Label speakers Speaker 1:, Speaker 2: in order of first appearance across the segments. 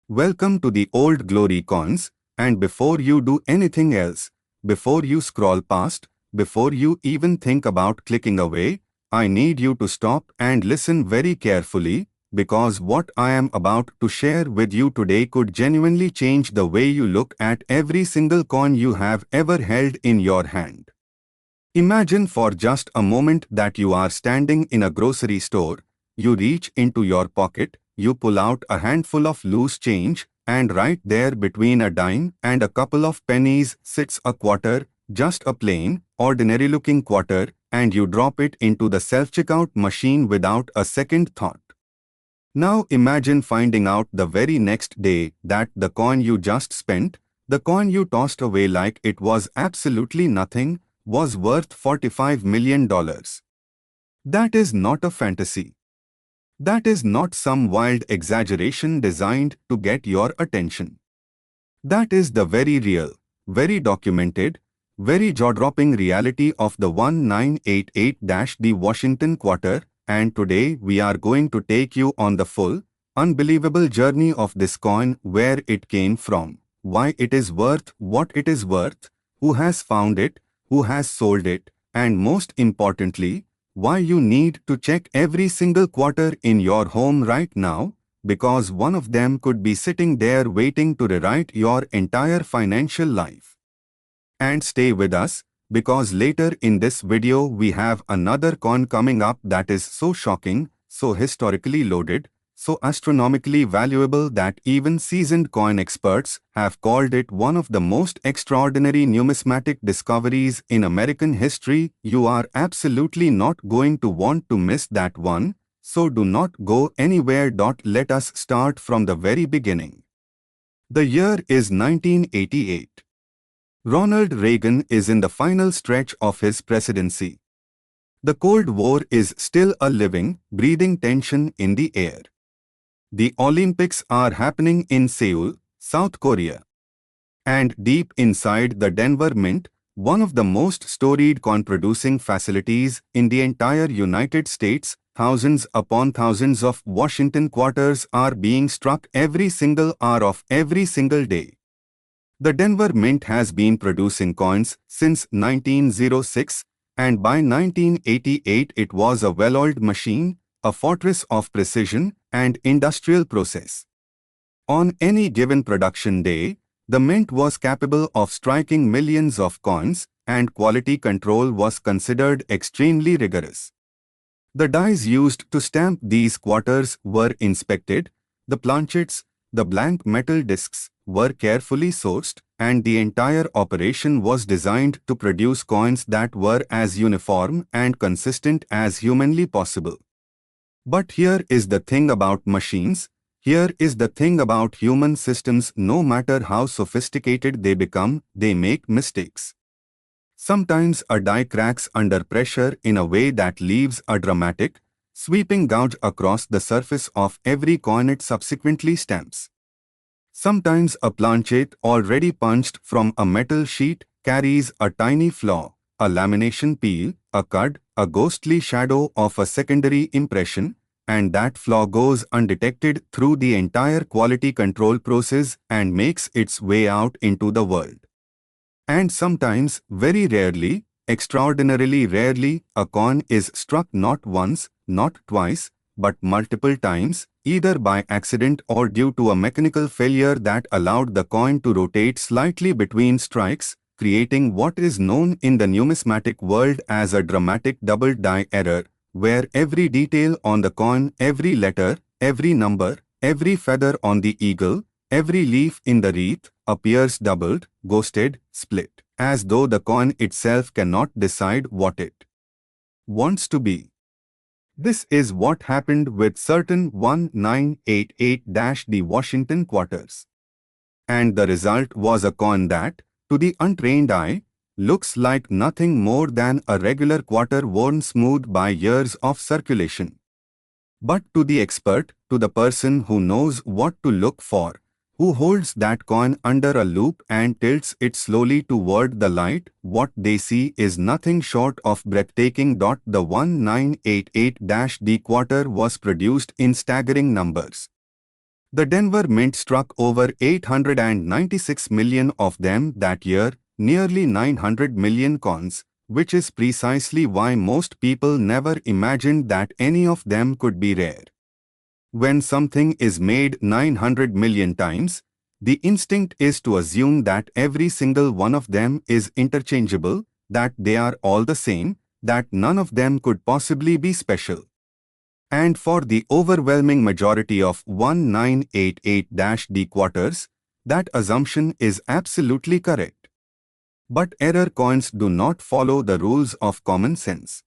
Speaker 1: Welcome to the old glory coins, and before you do anything else, before you scroll past, before you even think about clicking away, I need you to stop and listen very carefully, because what I am about to share with you today could genuinely change the way you look at every single coin you have ever held in your hand. Imagine for just a moment that you are standing in a grocery store, you reach into your pocket, you pull out a handful of loose change, and right there between a dime and a couple of pennies sits a quarter, just a plain, ordinary-looking quarter, and you drop it into the self-checkout machine without a second thought. Now imagine finding out the very next day that the coin you just spent, the coin you tossed away like it was absolutely nothing, was worth $45 million. That is not a fantasy. That is not some wild exaggeration designed to get your attention. That is the very real, very documented, very jaw-dropping reality of the 1988-the Washington quarter, and today we are going to take you on the full, unbelievable journey of this coin, where it came from, why it is worth what it is worth, who has found it, who has sold it, and most importantly, why you need to check every single quarter in your home right now, because one of them could be sitting there waiting to rewrite your entire financial life. And stay with us, because later in this video we have another coin coming up that is so shocking, so historically loaded, so astronomically valuable that even seasoned coin experts have called it one of the most extraordinary numismatic discoveries in American history. You are absolutely not going to want to miss that one, so do not go anywhere. Let us start from the very beginning. The year is 1988. Ronald Reagan is in the final stretch of his presidency. The Cold War is still a living, breathing tension in the air. The Olympics are happening in Seoul, South Korea. And deep inside the Denver Mint, one of the most storied coin-producing facilities in the entire United States, thousands upon thousands of Washington quarters are being struck every single hour of every single day. The Denver Mint has been producing coins since 1906, and by 1988 it was a well-oiled machine, a fortress of precision and industrial process. On any given production day, the mint was capable of striking millions of coins, and quality control was considered extremely rigorous. The dies used to stamp these quarters were inspected, the planchets, the blank metal discs, were carefully sourced, and the entire operation was designed to produce coins that were as uniform and consistent as humanly possible. But here is the thing about machines, here is the thing about human systems: no matter how sophisticated they become, they make mistakes. Sometimes a die cracks under pressure in a way that leaves a dramatic, sweeping gouge across the surface of every coin it subsequently stamps. Sometimes a planchet already punched from a metal sheet carries a tiny flaw, a lamination peel, a cud, a ghostly shadow of a secondary impression, and that flaw goes undetected through the entire quality control process and makes its way out into the world. And sometimes, very rarely, extraordinarily rarely, a coin is struck not once, not twice, but multiple times, either by accident or due to a mechanical failure that allowed the coin to rotate slightly between strikes, creating what is known in the numismatic world as a dramatic double die error, where every detail on the coin, every letter, every number, every feather on the eagle, every leaf in the wreath, appears doubled, ghosted, split, as though the coin itself cannot decide what it wants to be. This is what happened with certain 1988-the Washington quarters. And the result was a coin that, to the untrained eye, looks like nothing more than a regular quarter worn smooth by years of circulation. But to the expert, to the person who knows what to look for, who holds that coin under a loupe and tilts it slowly toward the light, what they see is nothing short of breathtaking. The 1988-the quarter was produced in staggering numbers. The Denver Mint struck over 896 million of them that year, nearly 900 million coins, which is precisely why most people never imagined that any of them could be rare. When something is made 900 million times, the instinct is to assume that every single one of them is interchangeable, that they are all the same, that none of them could possibly be special. And for the overwhelming majority of 1988-D quarters, that assumption is absolutely correct. But error coins do not follow the rules of common sense.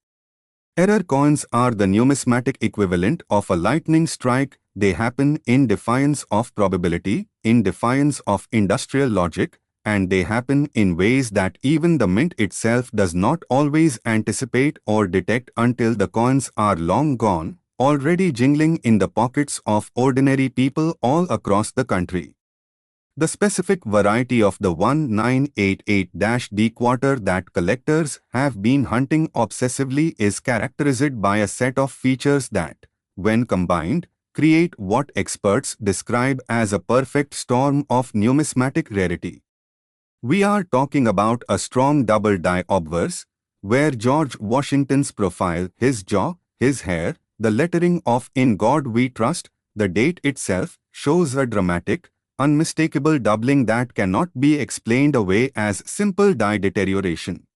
Speaker 1: Error coins are the numismatic equivalent of a lightning strike. They happen in defiance of probability, in defiance of industrial logic, and they happen in ways that even the mint itself does not always anticipate or detect until the coins are long gone, already jingling in the pockets of ordinary people all across the country. The specific variety of the 1988-D quarter that collectors have been hunting obsessively is characterized by a set of features that, when combined, create what experts describe as a perfect storm of numismatic rarity. We are talking about a strong double die obverse, where George Washington's profile, his jaw, his hair, the lettering of "In God We Trust," the date itself, shows a dramatic, unmistakable doubling that cannot be explained away as simple die deterioration.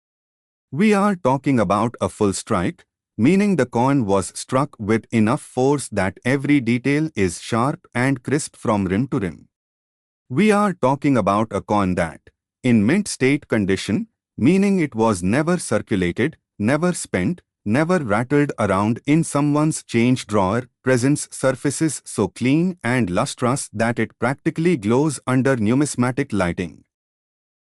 Speaker 1: We are talking about a full strike, meaning the coin was struck with enough force that every detail is sharp and crisp from rim to rim. We are talking about a coin that, in mint state condition, meaning it was never circulated, never spent, never rattled around in someone's change drawer, presents surfaces so clean and lustrous that it practically glows under numismatic lighting.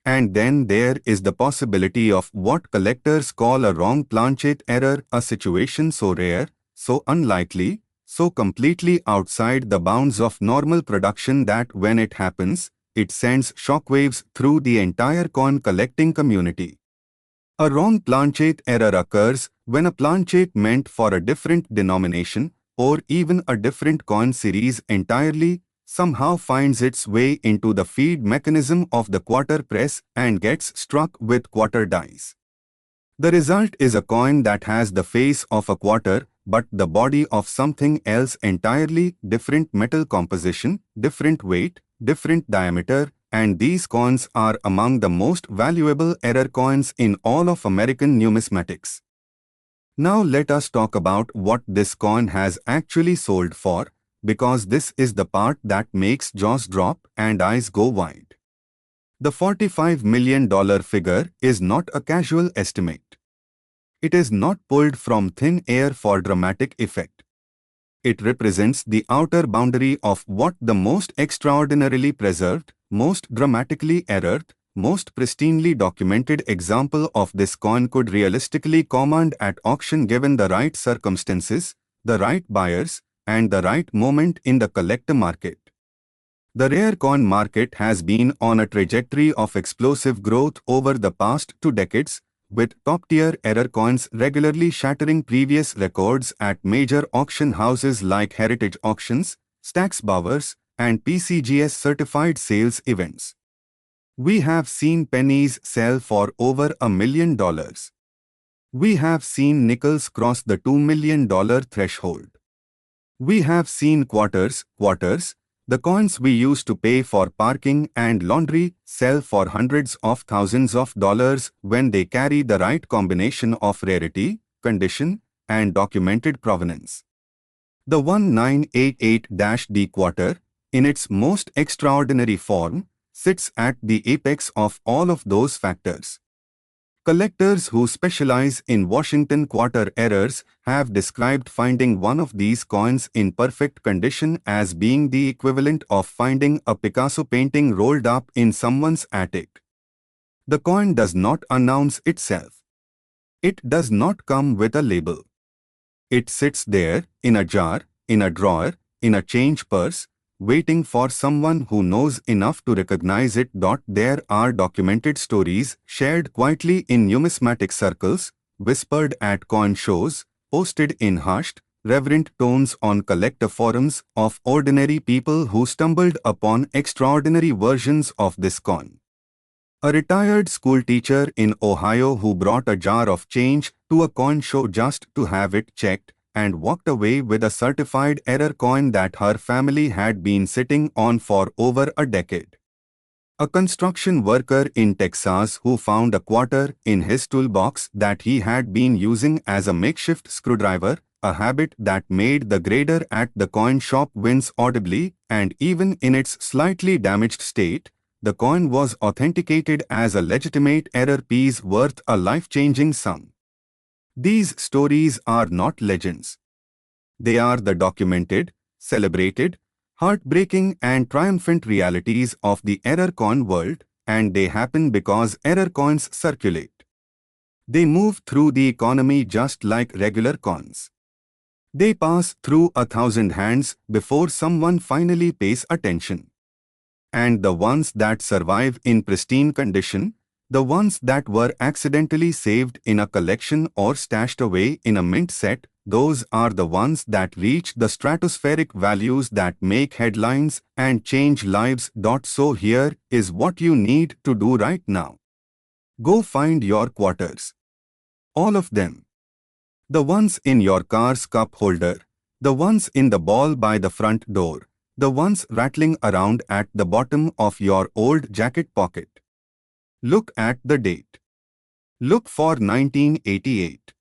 Speaker 1: And then there is the possibility of what collectors call a wrong planchet error, a situation so rare, so unlikely, so completely outside the bounds of normal production that when it happens, it sends shockwaves through the entire coin collecting community. A wrong planchet error occurs when a planchet meant for a different denomination, or even a different coin series entirely, somehow finds its way into the feed mechanism of the quarter press and gets struck with quarter dies. The result is a coin that has the face of a quarter, but the body of something else entirely, different metal composition, different weight, different diameter, and these coins are among the most valuable error coins in all of American numismatics. Now let us talk about what this coin has actually sold for, because this is the part that makes jaws drop and eyes go wide. The $45 million figure is not a casual estimate. It is not pulled from thin air for dramatic effect. It represents the outer boundary of what the most extraordinarily preserved, most dramatically errored, most pristinely documented example of this coin could realistically command at auction given the right circumstances, the right buyers, and the right moment in the collector market. The rare coin market has been on a trajectory of explosive growth over the past 2 decades, with top-tier error coins regularly shattering previous records at major auction houses like Heritage Auctions, Stack's Bowers, and pcgs certified sales events. We have seen pennies sell for over $1 million. We have seen nickels cross the $2 million threshold. We have seen quarters, the coins we used to pay for parking and laundry, sell for hundreds of thousands of dollars when they carry the right combination of rarity, condition, and documented provenance. The 1988-D quarter, in its most extraordinary form, sits at the apex of all of those factors. Collectors who specialize in Washington quarter errors have described finding one of these coins in perfect condition as being the equivalent of finding a Picasso painting rolled up in someone's attic. The coin does not announce itself. It does not come with a label. It sits there, in a jar, in a drawer, in a change purse, waiting for someone who knows enough to recognize it. There are documented stories shared quietly in numismatic circles, whispered at coin shows, posted in hushed, reverent tones on collector forums of ordinary people who stumbled upon extraordinary versions of this coin. A retired school teacher in Ohio who brought a jar of change to a coin show just to have it checked and walked away with a certified error coin that her family had been sitting on for over a decade. A construction worker in Texas who found a quarter in his toolbox that he had been using as a makeshift screwdriver, a habit that made the grader at the coin shop wince audibly, and even in its slightly damaged state, the coin was authenticated as a legitimate error piece worth a life-changing sum. These stories are not legends. They are the documented, celebrated, heartbreaking and triumphant realities of the error coin world, and they happen because error coins circulate. They move through the economy just like regular coins. They pass through 1,000 hands before someone finally pays attention. And the ones that survive in pristine condition, the ones that were accidentally saved in a collection or stashed away in a mint set, those are the ones that reach the stratospheric values that make headlines and change lives. So here is what you need to do right now. Go find your quarters. All of them. The ones in your car's cup holder, the ones in the ball by the front door, the ones rattling around at the bottom of your old jacket pocket. Look at the date. Look for 1988.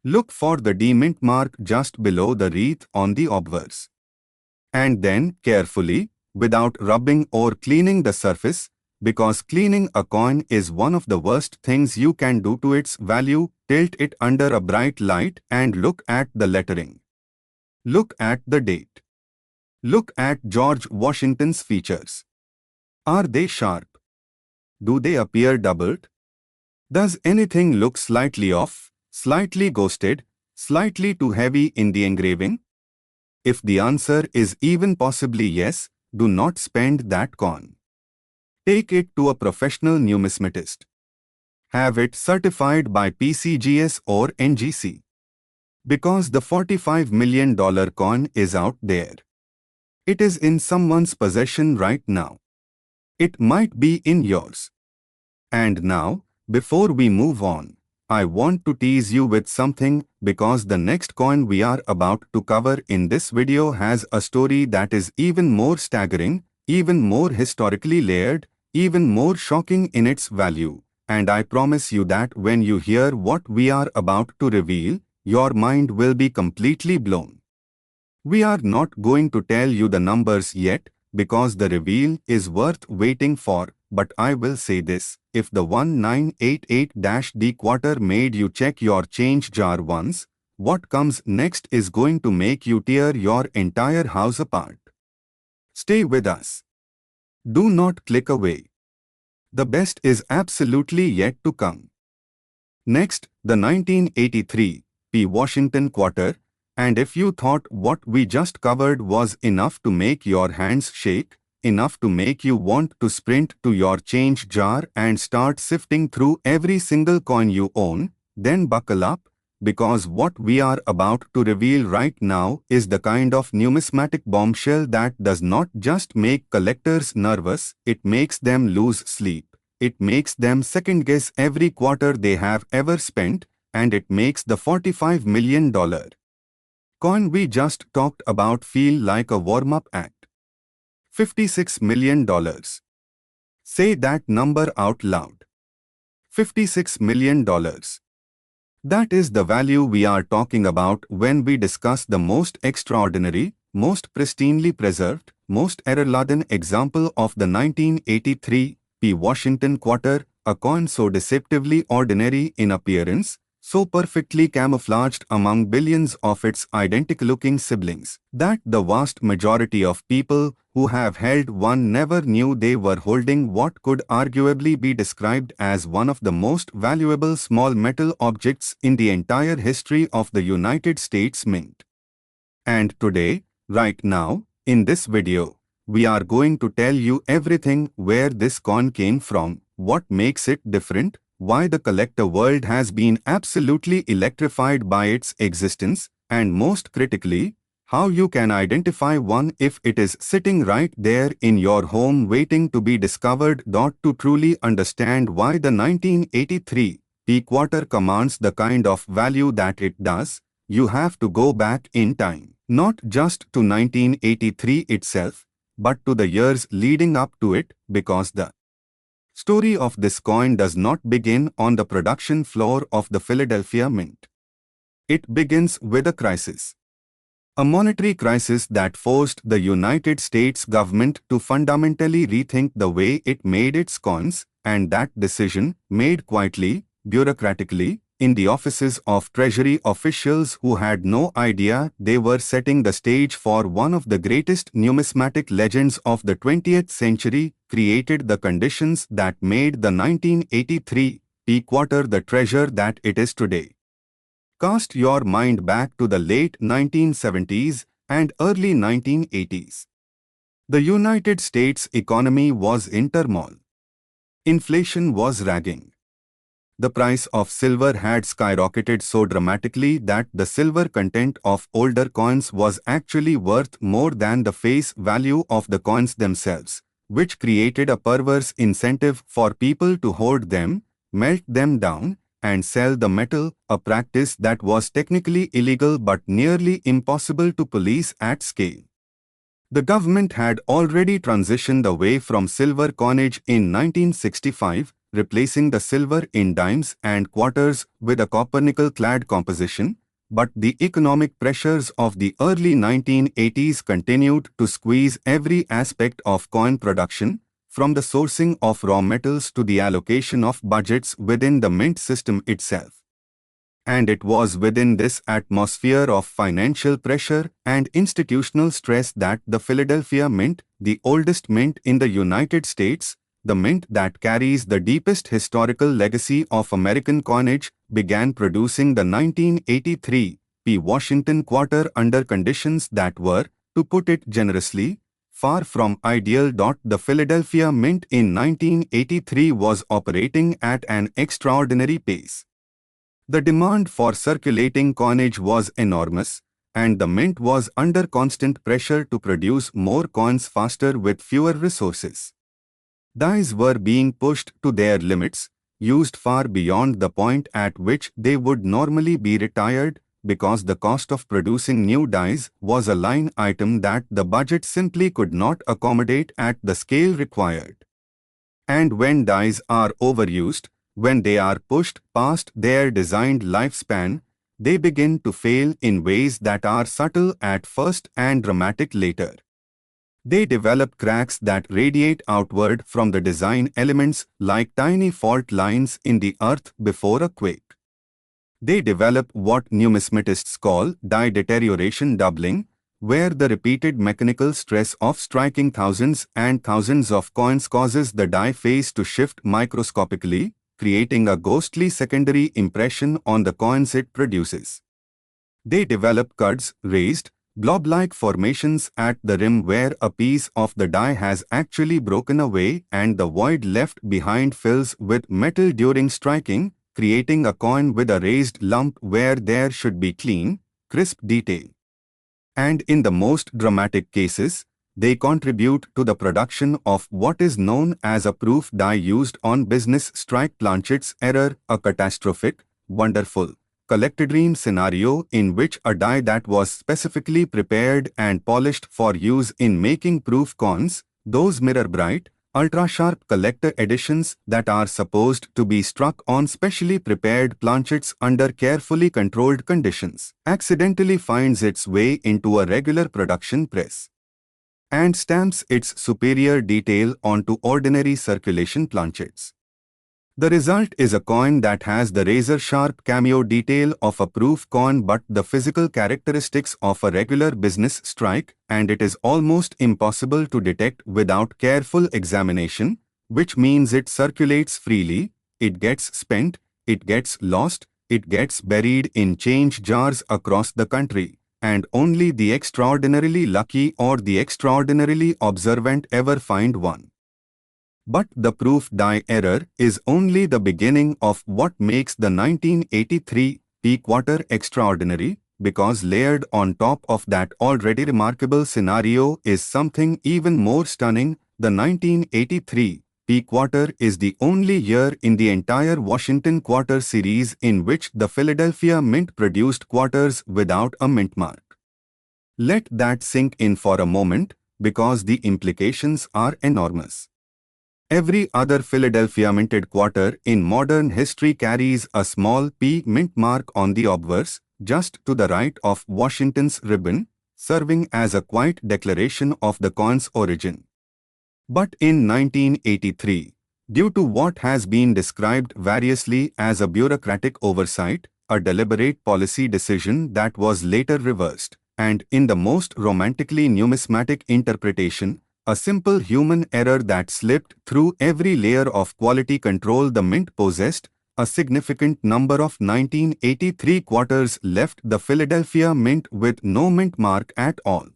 Speaker 1: Look for the demint mark just below the wreath on the obverse. And then, carefully, without rubbing or cleaning the surface, because cleaning a coin is one of the worst things you can do to its value, tilt it under a bright light and look at the lettering. Look at the date. Look at George Washington's features. Are they sharp? Do they appear doubled? Does anything look slightly off, slightly ghosted, slightly too heavy in the engraving? If the answer is even possibly yes, do not spend that coin. Take it to a professional numismatist. Have it certified by pcgs or NGC. Because the $45 million coin is out there. It is in someone's possession right now. It might be in yours. And now, before we move on, I want to tease you with something because the next coin we are about to cover in this video has a story that is even more staggering, even more historically layered, even more shocking in its value. And I promise you that when you hear what we are about to reveal, your mind will be completely blown. We are not going to tell you the numbers yet because the reveal is worth waiting for, but I will say this, if the 1988-D quarter made you check your change jar once, what comes next is going to make you tear your entire house apart. Stay with us. Do not click away. The best is absolutely yet to come. Next, the 1983 P. Washington quarter, and if you thought what we just covered was enough to make your hands shake, enough to make you want to sprint to your change jar and start sifting through every single coin you own, then buckle up, because what we are about to reveal right now is the kind of numismatic bombshell that does not just make collectors nervous, it makes them lose sleep. It makes them second-guess every quarter they have ever spent, and it makes the $45 million coin we just talked about feel like a warm-up act. $56 million. Say that number out loud. $56 million. That is the value we are talking about when we discuss the most extraordinary, most pristinely preserved, most error-laden example of the 1983 P. Washington quarter, a coin so deceptively ordinary in appearance, so perfectly camouflaged among billions of its identical-looking siblings, that the vast majority of people who have held one never knew they were holding what could arguably be described as one of the most valuable small metal objects in the entire history of the United States Mint. And today, right now, in this video, we are going to tell you everything where this coin came from, what makes it different, why the collector world has been absolutely electrified by its existence, and most critically, how you can identify one if it is sitting right there in your home waiting to be discovered. To truly understand why the 1983 Peakwater commands the kind of value that it does, you have to go back in time, not just to 1983 itself, but to the years leading up to it, because the story of this coin does not begin on the production floor of the Philadelphia Mint. It begins with a crisis. A monetary crisis that forced the United States government to fundamentally rethink the way it made its coins, and that decision, made quietly, bureaucratically, in the offices of Treasury officials who had no idea they were setting the stage for one of the greatest numismatic legends of the 20th century, created the conditions that made the 1983 Peakwater the treasure that it is today. Cast your mind back to the late 1970s and early 1980s. The United States economy was in turmoil. Inflation was raging. The price of silver had skyrocketed so dramatically that the silver content of older coins was actually worth more than the face value of the coins themselves, which created a perverse incentive for people to hoard them, melt them down, and sell the metal, a practice that was technically illegal but nearly impossible to police at scale. The government had already transitioned away from silver coinage in 1965, replacing the silver in dimes and quarters with a copper-nickel-clad composition, but the economic pressures of the early 1980s continued to squeeze every aspect of coin production, from the sourcing of raw metals to the allocation of budgets within the mint system itself. And it was within this atmosphere of financial pressure and institutional stress that the Philadelphia Mint, the oldest mint in the United States, the mint that carries the deepest historical legacy of American coinage, began producing the 1983 Washington quarter under conditions that were, to put it generously, far from ideal. The Philadelphia Mint in 1983 was operating at an extraordinary pace. The demand for circulating coinage was enormous, and the mint was under constant pressure to produce more coins faster with fewer resources. Dies were being pushed to their limits, used far beyond the point at which they would normally be retired, because the cost of producing new dies was a line item that the budget simply could not accommodate at the scale required. And when dies are overused, when they are pushed past their designed lifespan, they begin to fail in ways that are subtle at first and dramatic later. They develop cracks that radiate outward from the design elements like tiny fault lines in the earth before a quake. They develop what numismatists call die deterioration doubling, where the repeated mechanical stress of striking thousands and thousands of coins causes the die face to shift microscopically, creating a ghostly secondary impression on the coins it produces. They develop cuds, raised, blob-like formations at the rim where a piece of the die has actually broken away and the void left behind fills with metal during striking, creating a coin with a raised lump where there should be clean, crisp detail. And in the most dramatic cases, they contribute to the production of what is known as a proof die used on business strike planchets. Error, a catastrophic, wonderful, collected dream scenario in which a die that was specifically prepared and polished for use in making proof coins, those mirror-bright, ultra-sharp collector editions that are supposed to be struck on specially prepared planchets under carefully controlled conditions, accidentally finds its way into a regular production press and stamps its superior detail onto ordinary circulation planchets. The result is a coin that has the razor-sharp cameo detail of a proof coin but the physical characteristics of a regular business strike, and it is almost impossible to detect without careful examination, which means it circulates freely, it gets spent, it gets lost, it gets buried in change jars across the country, and only the extraordinarily lucky or the extraordinarily observant ever find one. But the proof die error is only the beginning of what makes the 1983 Peakwater extraordinary, because layered on top of that already remarkable scenario is something even more stunning. The 1983 P quarter is the only year in the entire Washington quarter series in which the Philadelphia Mint produced quarters without a mint mark. Let that sink in for a moment, because the implications are enormous. Every other Philadelphia minted quarter in modern history carries a small P mint mark on the obverse, just to the right of Washington's ribbon, serving as a quiet declaration of the coin's origin. But in 1983, due to what has been described variously as a bureaucratic oversight, a deliberate policy decision that was later reversed, and in the most romantically numismatic interpretation, a simple human error that slipped through every layer of quality control the mint possessed, a significant number of 1983 quarters left the Philadelphia Mint with no mint mark at all.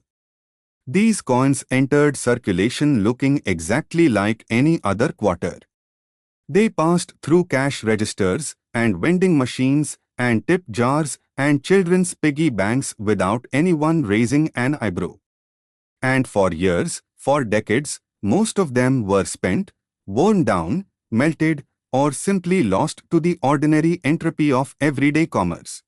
Speaker 1: These coins entered circulation looking exactly like any other quarter. They passed through cash registers and vending machines and tip jars and children's piggy banks without anyone raising an eyebrow. And for years, for decades, most of them were spent, worn down, melted, or simply lost to the ordinary entropy of everyday commerce.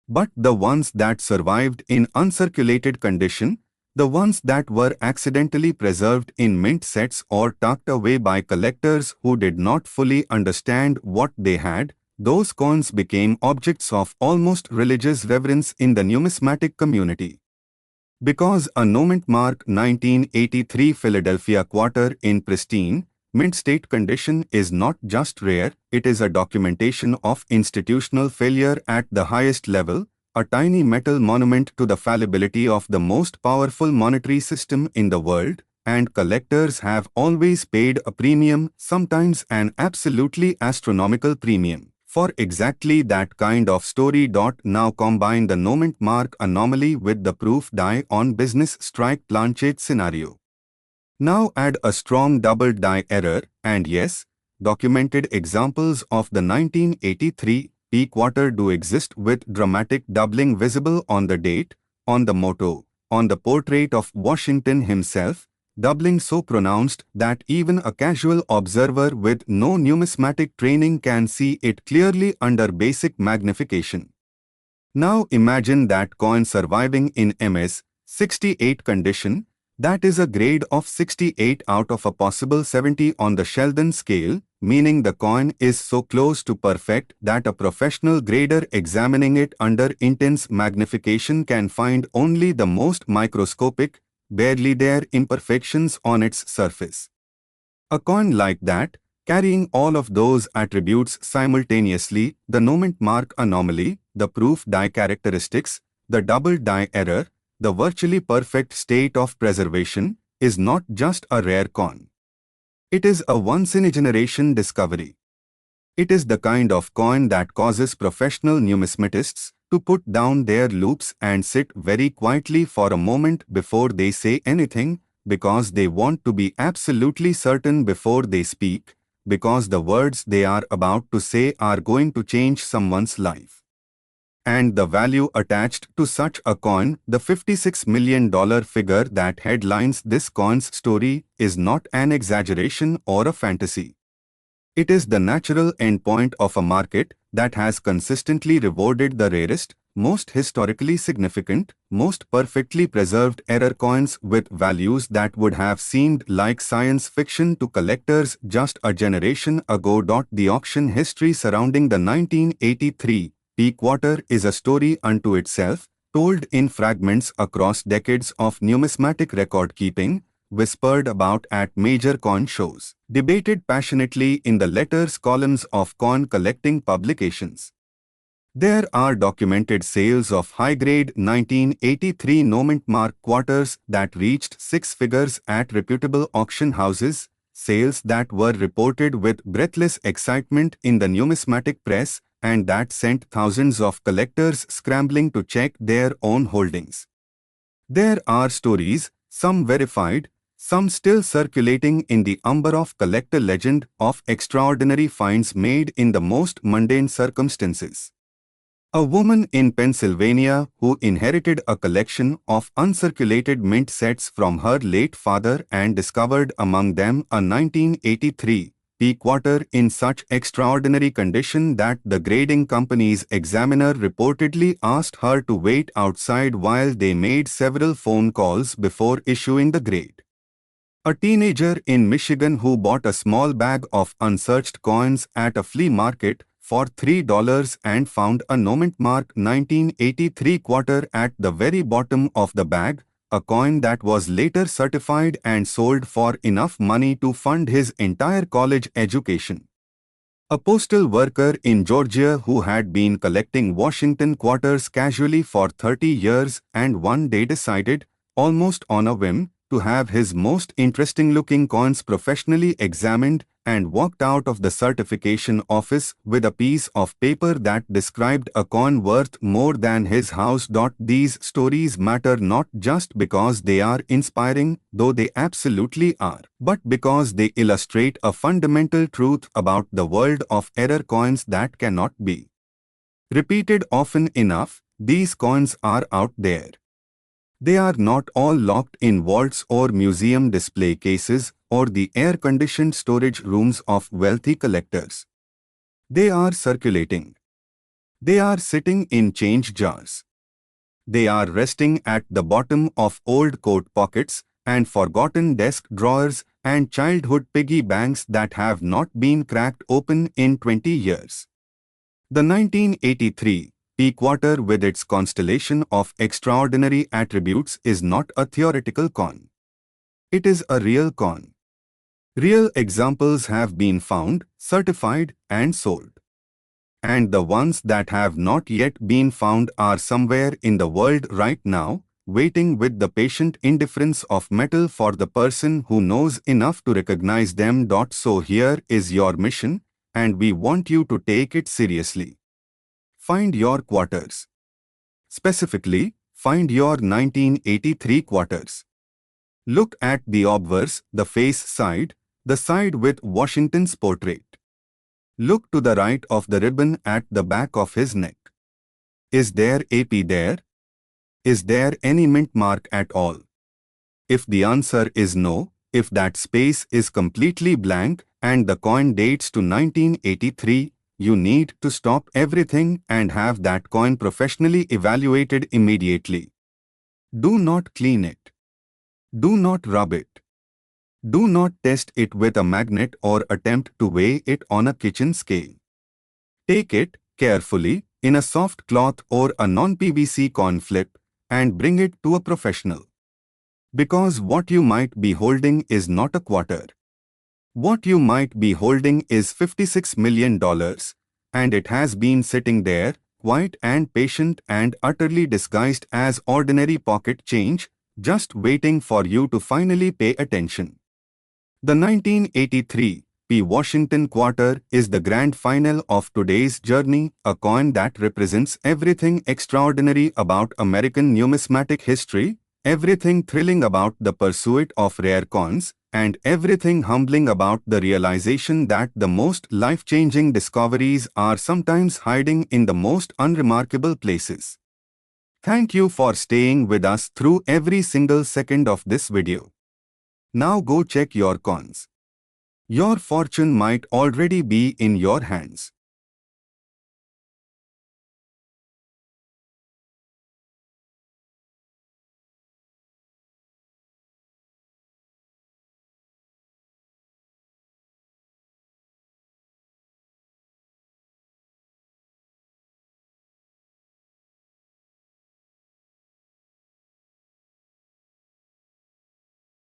Speaker 1: But the ones that survived in uncirculated condition, the ones that were accidentally preserved in mint sets or tucked away by collectors who did not fully understand what they had, those coins became objects of almost religious reverence in the numismatic community. Because a no-mint mark 1983 Philadelphia quarter in pristine, mint state condition is not just rare, it is a documentation of institutional failure at the highest level, a tiny metal monument to the fallibility of the most powerful monetary system in the world, and collectors have always paid a premium, sometimes an absolutely astronomical premium, for exactly that kind of story. Now combine the no-mint mark anomaly with the proof die on business strike planchet scenario. Now add a strong double die error, and yes, documented examples of the 1983 P quarter do exist, with dramatic doubling visible on the date, on the motto, on the portrait of Washington himself, doubling so pronounced that even a casual observer with no numismatic training can see it clearly under basic magnification. Now imagine that coin surviving in MS 68 condition, that is a grade of 68 out of a possible 70 on the Sheldon scale, meaning the coin is so close to perfect that a professional grader examining it under intense magnification can find only the most microscopic, barely there imperfections on its surface. A coin like that, carrying all of those attributes simultaneously, the no-mint mark anomaly, the proof die characteristics, the double die error, the virtually perfect state of preservation, is not just a rare coin. It is a once-in-a-generation discovery. It is the kind of coin that causes professional numismatists to put down their loops and sit very quietly for a moment before they say anything, because they want to be absolutely certain before they speak, because the words they are about to say are going to change someone's life. And the value attached to such a coin, the $56 million figure that headlines this coin's story, is not an exaggeration or a fantasy. It is the natural endpoint of a market that has consistently rewarded the rarest, most historically significant, most perfectly preserved error coins with values that would have seemed like science fiction to collectors just a generation ago. The auction history surrounding the 1983 P quarter is a story unto itself, told in fragments across decades of numismatic record-keeping, whispered about at major coin shows, debated passionately in the letters columns of coin collecting publications. There are documented sales of high-grade 1983 no-mint mark quarters that reached six figures at reputable auction houses, sales that were reported with breathless excitement in the numismatic press, and that sent thousands of collectors scrambling to check their own holdings. There are stories, some verified, some still circulating in the umber of collector legend, of extraordinary finds made in the most mundane circumstances. A woman in Pennsylvania who inherited a collection of uncirculated mint sets from her late father and discovered among them a 1983 P quarter in such extraordinary condition that the grading company's examiner reportedly asked her to wait outside while they made several phone calls before issuing the grade. A teenager in Michigan who bought a small bag of unsearched coins at a flea market for $3 and found a no-mint mark 1983 quarter at the very bottom of the bag, a coin that was later certified and sold for enough money to fund his entire college education. A postal worker in Georgia who had been collecting Washington quarters casually for 30 years and one day decided, almost on a whim, to have his most interesting-looking coins professionally examined and walked out of the certification office with a piece of paper that described a coin worth more than his house. These stories matter not just because they are inspiring, though they absolutely are, but because they illustrate a fundamental truth about the world of error coins that cannot be repeated often enough. These coins are out there. They are not all locked in vaults or museum display cases or the air-conditioned storage rooms of wealthy collectors. They are circulating. They are sitting in change jars. They are resting at the bottom of old coat pockets and forgotten desk drawers and childhood piggy banks that have not been cracked open in 20 years. The 1983 P quarter with its constellation of extraordinary attributes is not a theoretical coin. It is a real coin. Real examples have been found, certified, and sold. And the ones that have not yet been found are somewhere in the world right now, waiting with the patient indifference of metal for the person who knows enough to recognize them. So here is your mission, and we want you to take it seriously. Find your quarters. Specifically, find your 1983 quarters. Look at the obverse, the face side, the side with Washington's portrait. Look to the right of the ribbon at the back of his neck. Is there AP there? Is there any mint mark at all? If the answer is no, if that space is completely blank and the coin dates to 1983, you need to stop everything and have that coin professionally evaluated immediately. Do not clean it. Do not rub it. Do not test it with a magnet or attempt to weigh it on a kitchen scale. Take it carefully in a soft cloth or a non-PVC coin flip and bring it to a professional. Because what you might be holding is not a quarter. What you might be holding is $56 million, and it has been sitting there, quiet and patient and utterly disguised as ordinary pocket change, just waiting for you to finally pay attention. The 1983 P. Washington quarter is the grand final of today's journey, a coin that represents everything extraordinary about American numismatic history, everything thrilling about the pursuit of rare coins, and everything humbling about the realization that the most life-changing discoveries are sometimes hiding in the most unremarkable places. Thank you for staying with us through every single second of this video. Now go check your coins. Your fortune might already be in your hands.